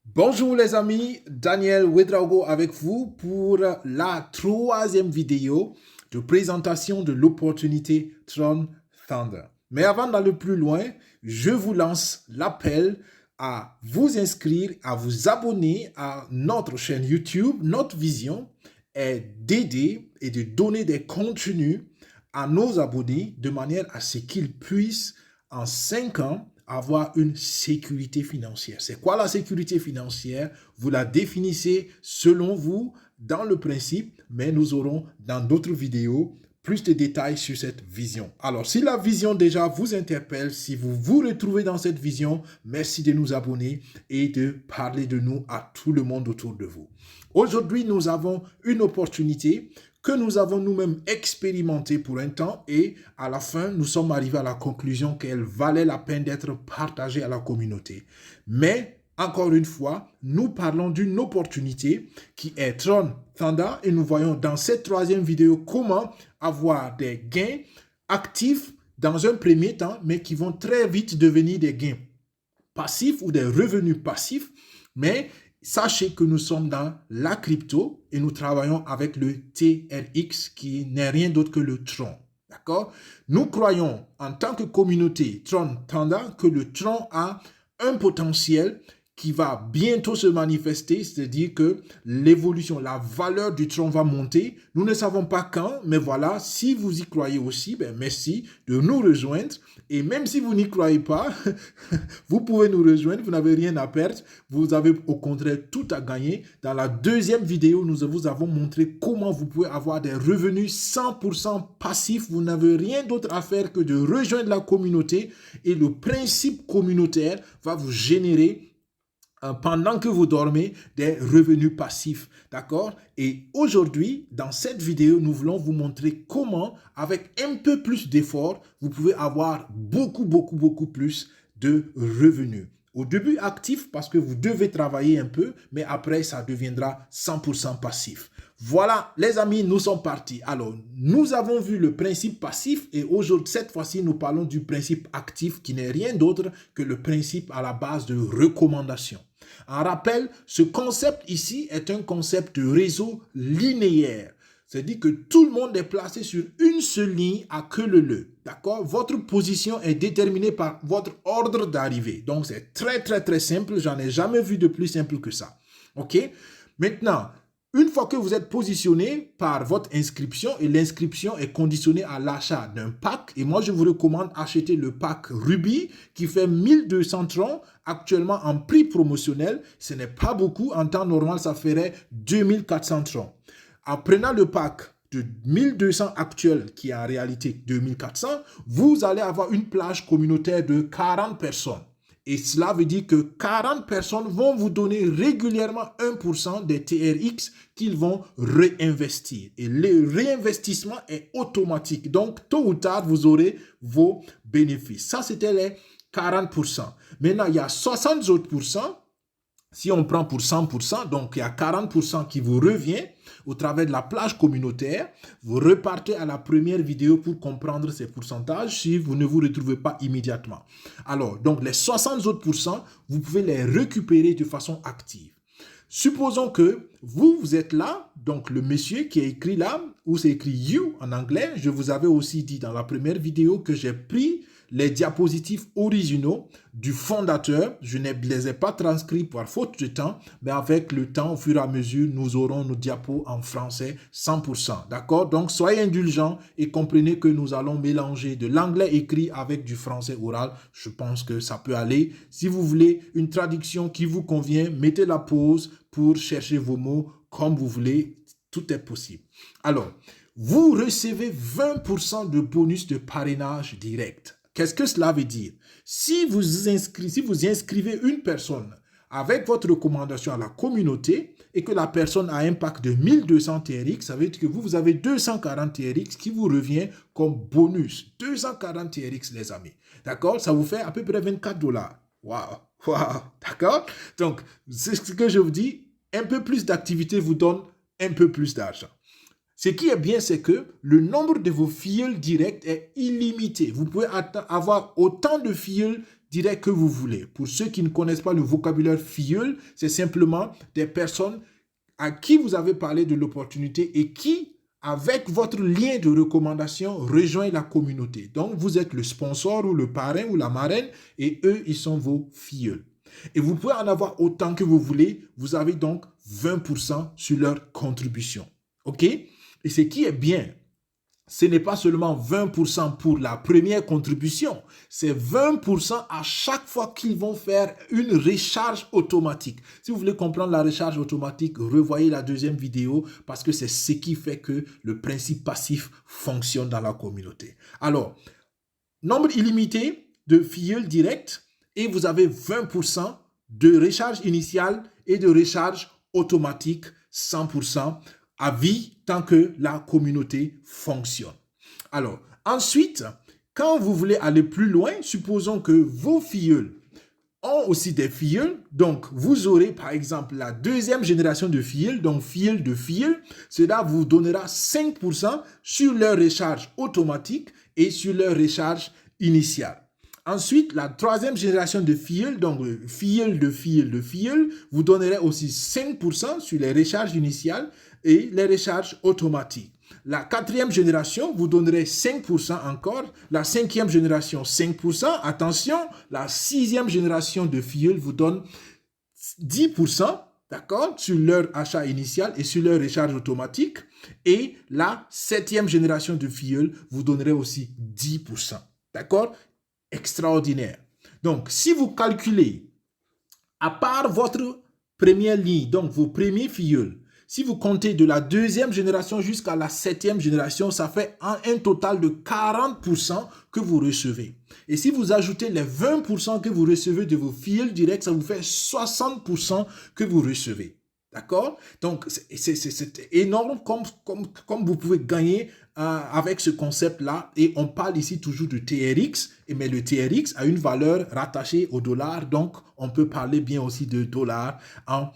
Bonjour les amis, Daniel Ouedraogo avec vous pour la troisième vidéo de présentation de l'opportunité Tron Thunder. Mais avant d'aller plus loin, je vous lance l'appel à vous inscrire, à vous abonner à notre chaîne YouTube. Notre vision est d'aider et de donner des contenus à nos abonnés de manière à ce qu'ils puissent en 5 ans avoir une sécurité financière. C'est quoi la sécurité financière? Vous la définissez selon vous dans le principe, mais nous aurons dans d'autres vidéos plus de détails sur cette vision. Alors, si la vision déjà vous interpelle, si vous vous retrouvez dans cette vision, merci de nous abonner et de parler de nous à tout le monde autour de vous. Aujourd'hui, nous avons une opportunité que nous avons nous-mêmes expérimenté pour un temps et à la fin, nous sommes arrivés à la conclusion qu'elle valait la peine d'être partagée à la communauté. Mais, encore une fois, nous parlons d'une opportunité qui est Tron Thunder et nous voyons dans cette troisième vidéo comment avoir des gains actifs dans un premier temps, mais qui vont très vite devenir des gains passifs ou des revenus passifs, mais sachez que nous sommes dans la crypto et nous travaillons avec le TRX qui n'est rien d'autre que le Tron. D'accord? Nous croyons en tant que communauté Tron Thunder que le Tron a un potentiel qui va bientôt se manifester, c'est-à-dire que l'évolution, la valeur du Tron va monter. Nous ne savons pas quand, mais voilà, si vous y croyez aussi, ben merci de nous rejoindre. Et même si vous n'y croyez pas, vous pouvez nous rejoindre, vous n'avez rien à perdre, vous avez au contraire tout à gagner. Dans la deuxième vidéo, nous vous avons montré comment vous pouvez avoir des revenus 100% passifs. Vous n'avez rien d'autre à faire que de rejoindre la communauté et le principe communautaire va vous générer pendant que vous dormez, des revenus passifs, d'accord? Et aujourd'hui, dans cette vidéo, nous voulons vous montrer comment, avec un peu plus d'effort, vous pouvez avoir beaucoup plus de revenus. Au début, actif parce que vous devez travailler un peu, mais après, ça deviendra 100% passif. Voilà, les amis, nous sommes partis. Alors, nous avons vu le principe passif et aujourd'hui, cette fois-ci, nous parlons du principe actif qui n'est rien d'autre que le principe à la base de recommandation. En rappel, ce concept ici est un concept de réseau linéaire. C'est-à-dire que tout le monde est placé sur une seule ligne à queue leu. D'accord? Votre position est déterminée par votre ordre d'arrivée. Donc, c'est très simple. J'en ai jamais vu de plus simple que ça. OK? Maintenant, une fois que vous êtes positionné par votre inscription, et l'inscription est conditionnée à l'achat d'un pack, et moi je vous recommande d'acheter le pack Ruby qui fait 1200 troncs actuellement en prix promotionnel. Ce n'est pas beaucoup, en temps normal ça ferait 2400 troncs. En prenant le pack de 1200 actuel qui est en réalité 2400, vous allez avoir une plage communautaire de 40 personnes. Et cela veut dire que 40 personnes vont vous donner régulièrement 1% des TRX qu'ils vont réinvestir. Et le réinvestissement est automatique. Donc, tôt ou tard, vous aurez vos bénéfices. Ça, c'était les 40%. Maintenant, il y a 60 autres pourcents. Si on prend pour 100%, donc il y a 40% qui vous revient au travers de la plage communautaire. Vous repartez à la première vidéo pour comprendre ces pourcentages si vous ne vous retrouvez pas immédiatement. Alors, donc les 60 autres pourcents, vous pouvez les récupérer de façon active. Supposons que vous êtes là, donc le monsieur qui est écrit là, où c'est écrit you en anglais. Je vous avais aussi dit dans la première vidéo que j'ai pris les diapositives originaux du fondateur. Je ne les ai pas transcrits par faute de temps, mais avec le temps, au fur et à mesure, nous aurons nos diapos en français 100%. D'accord? Donc, soyez indulgents et comprenez que nous allons mélanger de l'anglais écrit avec du français oral. Je pense que ça peut aller. Si vous voulez une traduction qui vous convient, mettez la pause pour chercher vos mots comme vous voulez. Tout est possible. Alors, vous recevez 20% de bonus de parrainage direct. Qu'est-ce que cela veut dire? Si vous inscrivez une personne avec votre recommandation à la communauté et que la personne a un pack de 1200 TRX, ça veut dire que vous avez 240 TRX qui vous revient comme bonus. 240 TRX, les amis. D'accord? Ça vous fait à peu près 24 $. Waouh! D'accord? Donc, c'est ce que je vous dis. Un peu plus d'activité vous donne un peu plus d'argent. Ce qui est bien, c'est que le nombre de vos filleuls directs est illimité. Vous pouvez avoir autant de filleuls direct que vous voulez. Pour ceux qui ne connaissent pas le vocabulaire filleul, c'est simplement des personnes à qui vous avez parlé de l'opportunité et qui, avec votre lien de recommandation, rejoignent la communauté. Donc, vous êtes le sponsor ou le parrain ou la marraine et eux, ils sont vos filleuls. Et vous pouvez en avoir autant que vous voulez. Vous avez donc 20% sur leur contribution. OK? Et ce qui est bien, ce n'est pas seulement 20% pour la première contribution, c'est 20% à chaque fois qu'ils vont faire une recharge automatique. Si vous voulez comprendre la recharge automatique, revoyez la deuxième vidéo parce que c'est ce qui fait que le principe passif fonctionne dans la communauté. Alors, nombre illimité de filleuls directs et vous avez 20% de recharge initiale et de recharge automatique 100% à vie tant que la communauté fonctionne. Alors, ensuite, quand vous voulez aller plus loin, supposons que vos filleuls ont aussi des filleuls, donc vous aurez par exemple la deuxième génération de filleuls, donc filleul de filleul, cela vous donnera 5% sur leur recharge automatique et sur leur recharge initiale. Ensuite, la troisième génération de filleuls, donc filleul de filleul de filleul, vous donnerait aussi 5% sur les recharges initiales et les recharges automatiques. La quatrième génération vous donnerait 5% encore. La cinquième génération, 5%. Attention, la sixième génération de filleuls vous donne 10%, d'accord, sur leur achat initial et sur leur recharge automatique. Et la septième génération de filleuls vous donnerait aussi 10%, d'accord? Extraordinaire. Donc, si vous calculez, à part votre première ligne, donc vos premiers filleuls, si vous comptez de la deuxième génération jusqu'à la septième génération, ça fait un total de 40% que vous recevez. Et si vous ajoutez les 20% que vous recevez de vos filleuls directs, ça vous fait 60% que vous recevez. D'accord? Donc, c'est énorme comme vous pouvez gagner avec ce concept-là. Et on parle ici toujours de TRX, mais le TRX a une valeur rattachée au dollar. Donc, on peut parler bien aussi de dollar en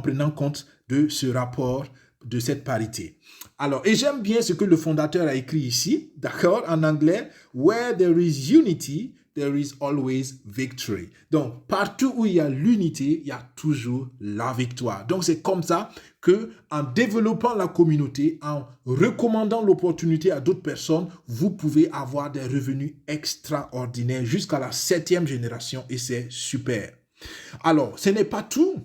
prenant compte de ce rapport, de cette parité. Alors, et j'aime bien ce que le fondateur a écrit ici, d'accord, en anglais. Where there is unity, there is always victory. Donc, partout où il y a l'unité, il y a toujours la victoire. Donc, c'est comme ça que, en développant la communauté, en recommandant l'opportunité à d'autres personnes, vous pouvez avoir des revenus extraordinaires jusqu'à la septième génération et c'est super. Alors, ce n'est pas tout.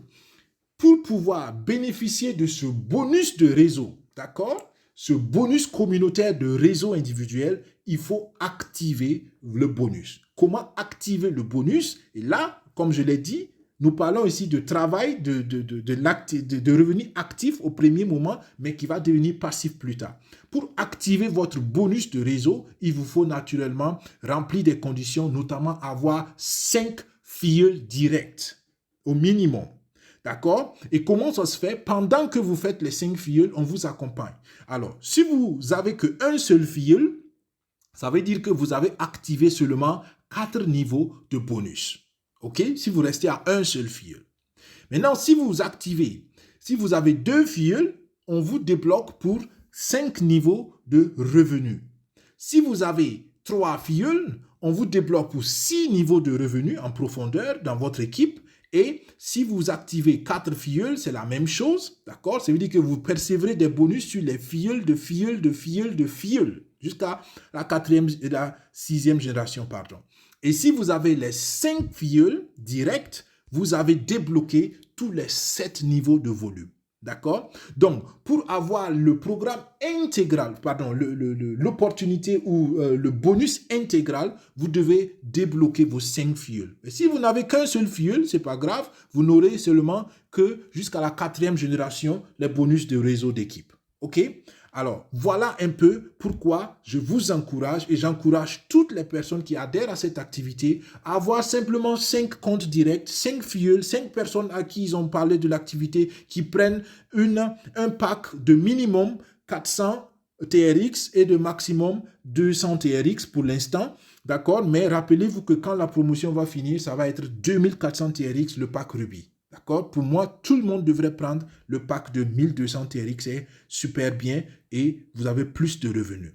Pour pouvoir bénéficier de ce bonus de réseau, d'accord? Ce bonus communautaire de réseau individuel, il faut activer le bonus. Comment activer le bonus? Et là, comme je l'ai dit, nous parlons ici de travail, de revenus actifs au premier moment, mais qui va devenir passif plus tard. Pour activer votre bonus de réseau, il vous faut naturellement remplir des conditions, notamment avoir 5 filleuls directs au minimum. D'accord? Et comment ça se fait? Pendant que vous faites les 5 filleuls, on vous accompagne. Alors, si vous avez qu'un seul filleul, ça veut dire que vous avez activé seulement 4 niveaux de bonus. OK? Si vous restez à un seul filleul. Maintenant, si vous activez, si vous avez 2 filleuls, on vous débloque pour 5 niveaux de revenus. Si vous avez 3 filleuls, on vous débloque pour 6 niveaux de revenus en profondeur dans votre équipe. Et si vous activez 4 filleuls, c'est la même chose, d'accord? Ça veut dire que vous percevrez des bonus sur les filleuls de filleuls de filleuls de filleuls jusqu'à la 6e génération, pardon. Et si vous avez les 5 filleuls directs, vous avez débloqué tous les 7 niveaux de volume. D'accord? Donc, pour avoir le programme intégral, pardon, l'opportunité ou le bonus intégral, vous devez débloquer vos 5 filleuls. Et si vous n'avez qu'un seul filleul, c'est pas grave, vous n'aurez seulement que jusqu'à la 4e génération les bonus de réseau d'équipe. OK? Alors, voilà un peu pourquoi je vous encourage et j'encourage toutes les personnes qui adhèrent à cette activité à avoir simplement 5 comptes directs, 5 filleuls, 5 personnes à qui ils ont parlé de l'activité qui prennent un pack de minimum 400 TRX et de maximum 200 TRX pour l'instant. D'accord? Mais rappelez-vous que quand la promotion va finir, ça va être 2400 TRX le pack Ruby. D'accord? Pour moi, tout le monde devrait prendre le pack de 1200 TRX. C'est super bien et vous avez plus de revenus.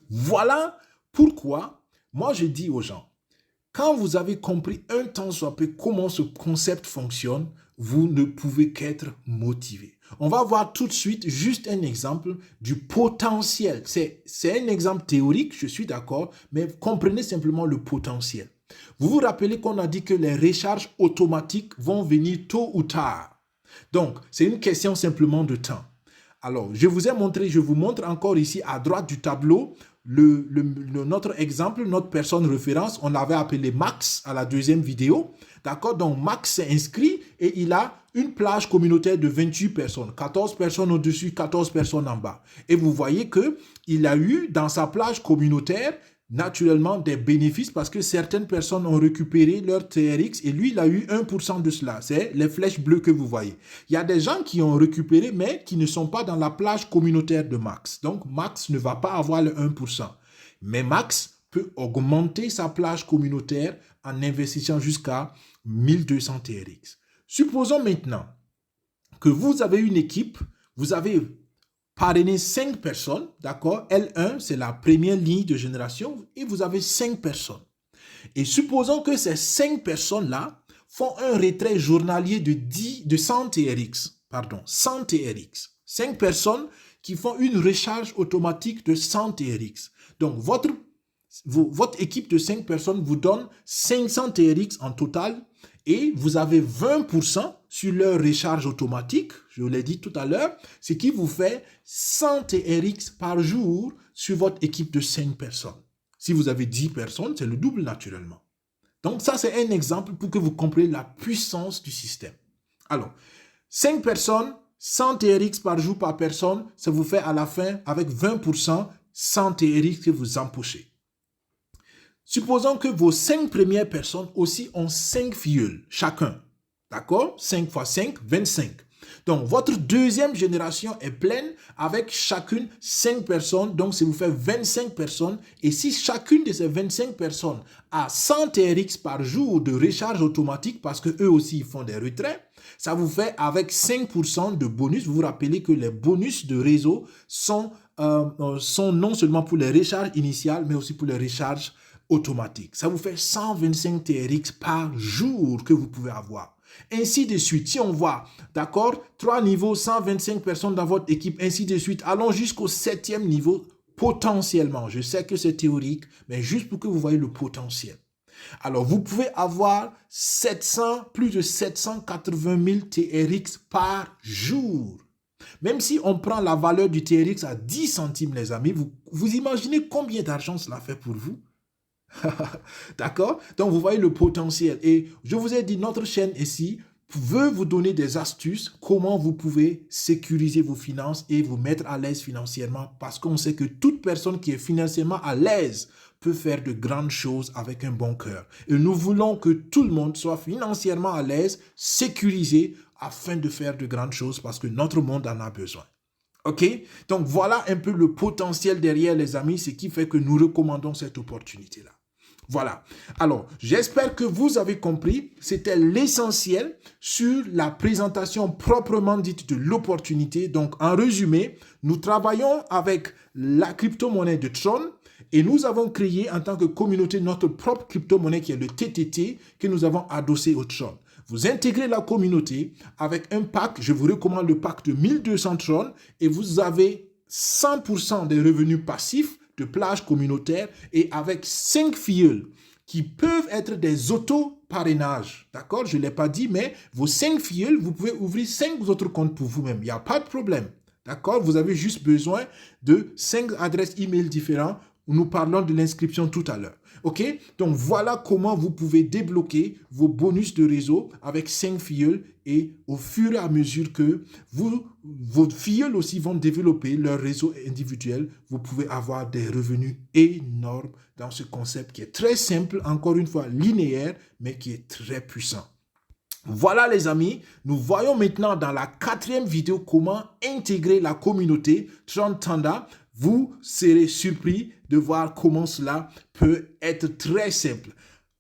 Voilà pourquoi moi je dis aux gens, Quand vous avez compris un tant soit peu comment ce concept fonctionne, vous ne pouvez qu'être motivé. On va voir tout de suite juste un exemple du potentiel. C'est un exemple théorique, je suis d'accord, mais comprenez simplement le potentiel. Vous vous rappelez qu'on a dit que les recharges automatiques vont venir tôt ou tard. Donc, c'est une question simplement de temps. Alors, je vous montre encore ici à droite du tableau notre exemple, notre personne référence. On l'avait appelé Max à la deuxième vidéo. D'accord? Donc, Max s'est inscrit et il a une plage communautaire de 28 personnes. 14 personnes au-dessus, 14 personnes en bas. Et vous voyez qu'il a eu dans sa plage communautaire naturellement des bénéfices parce que certaines personnes ont récupéré leur TRX et lui, il a eu 1% de cela. C'est les flèches bleues que vous voyez. Il y a des gens qui ont récupéré mais qui ne sont pas dans la plage communautaire de Max. Donc, Max ne va pas avoir le 1%. Mais Max peut augmenter sa plage communautaire en investissant jusqu'à 1200 TRX. Supposons maintenant que vous avez une équipe, vous avez parrainer 5 personnes, d'accord? L1, c'est la première ligne de génération et vous avez 5 personnes. Et supposons que ces 5 personnes-là font un retrait journalier de 100 TRX, pardon, 100 TRX. 5 personnes qui font une recharge automatique de 100 TRX. Donc, votre équipe de 5 personnes vous donne 500 TRX en total et vous avez 20% sur leur recharge automatique, je vous l'ai dit tout à l'heure, ce qui vous fait 100 TRX par jour sur votre équipe de 5 personnes. Si vous avez 10 personnes, c'est le double naturellement. Donc ça, c'est un exemple pour que vous compreniez la puissance du système. Alors, 5 personnes, 100 TRX par jour par personne, ça vous fait à la fin, avec 20%, 100 TRX que vous empochez. Supposons que vos 5 premières personnes aussi ont 5 filleuls, chacun. D'accord? 5 x 5, 25. Donc, votre deuxième génération est pleine avec chacune 5 personnes. Donc, ça vous fait 25 personnes. Et si chacune de ces 25 personnes a 100 TRX par jour de recharge automatique, parce qu'eux aussi ils font des retraits, ça vous fait avec 5% de bonus. Vous vous rappelez que les bonus de réseau sont non seulement pour les recharges initiales, mais aussi pour les recharges automatique. Ça vous fait 125 TRX par jour que vous pouvez avoir. Ainsi de suite. Si on voit, d'accord, 3 niveaux, 125 personnes dans votre équipe, ainsi de suite. Allons jusqu'au 7e niveau potentiellement. Je sais que c'est théorique, mais juste pour que vous voyez le potentiel. Alors, vous pouvez avoir plus de 780 000 TRX par jour. Même si on prend la valeur du TRX à 10 centimes, les amis, vous imaginez combien d'argent cela fait pour vous? D'accord? Donc, vous voyez le potentiel. Et je vous ai dit, notre chaîne ici veut vous donner des astuces, comment vous pouvez sécuriser vos finances et vous mettre à l'aise financièrement, parce qu'on sait que toute personne qui est financièrement à l'aise peut faire de grandes choses avec un bon cœur. Et nous voulons que tout le monde soit financièrement à l'aise, sécurisé, afin de faire de grandes choses, parce que notre monde en a besoin. OK? Donc, voilà un peu le potentiel derrière, les amis, ce qui fait que nous recommandons cette opportunité-là. Voilà. Alors, j'espère que vous avez compris. C'était l'essentiel sur la présentation proprement dite de l'opportunité. Donc, en résumé, nous travaillons avec la crypto-monnaie de Tron et nous avons créé en tant que communauté notre propre crypto-monnaie qui est le TTT que nous avons adossé au Tron. Vous intégrez la communauté avec un pack, je vous recommande le pack de 1200 Tron et vous avez 100% des revenus passifs de plage communautaire et avec 5 filleuls qui peuvent être des auto-parrainages. D'accord? Je ne l'ai pas dit, mais vos 5 filleuls, vous pouvez ouvrir 5 autres comptes pour vous-même. Il n'y a pas de problème. D'accord? Vous avez juste besoin de 5 adresses email différentes. Nous parlons de l'inscription tout à l'heure. OK? Donc, voilà comment vous pouvez débloquer vos bonus de réseau avec 5 filleuls et au fur et à mesure que vos filleuls aussi vont développer leur réseau individuel, vous pouvez avoir des revenus énormes dans ce concept qui est très simple, encore une fois linéaire, mais qui est très puissant. Voilà les amis, nous voyons maintenant dans la 4e vidéo comment intégrer la communauté Tron Thunder. Vous serez surpris de voir comment cela peut être très simple.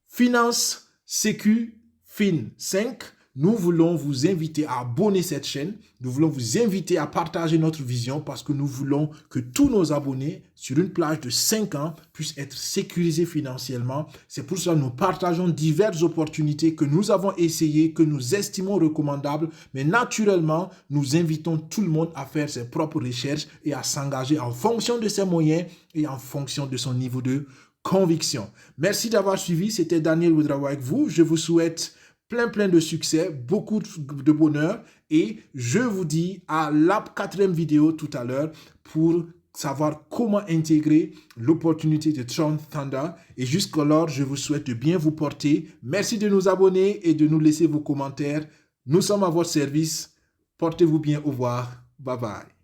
Finance, Sécu, Fin 5, nous voulons vous inviter à abonner cette chaîne. Nous voulons vous inviter à partager notre vision parce que nous voulons que tous nos abonnés sur une plage de 5 ans puissent être sécurisés financièrement. C'est pour ça que nous partageons diverses opportunités que nous avons essayées, que nous estimons recommandables. Mais naturellement, nous invitons tout le monde à faire ses propres recherches et à s'engager en fonction de ses moyens et en fonction de son niveau de conviction. Merci d'avoir suivi. C'était Daniel Ouedraogo avec vous. Je vous souhaite plein de succès, beaucoup de bonheur et je vous dis à la 4e vidéo tout à l'heure pour savoir comment intégrer l'opportunité de Tron Thunder. Et jusqu'alors, je vous souhaite de bien vous porter. Merci de nous abonner et de nous laisser vos commentaires. Nous sommes à votre service. Portez-vous bien. Au revoir. Bye bye.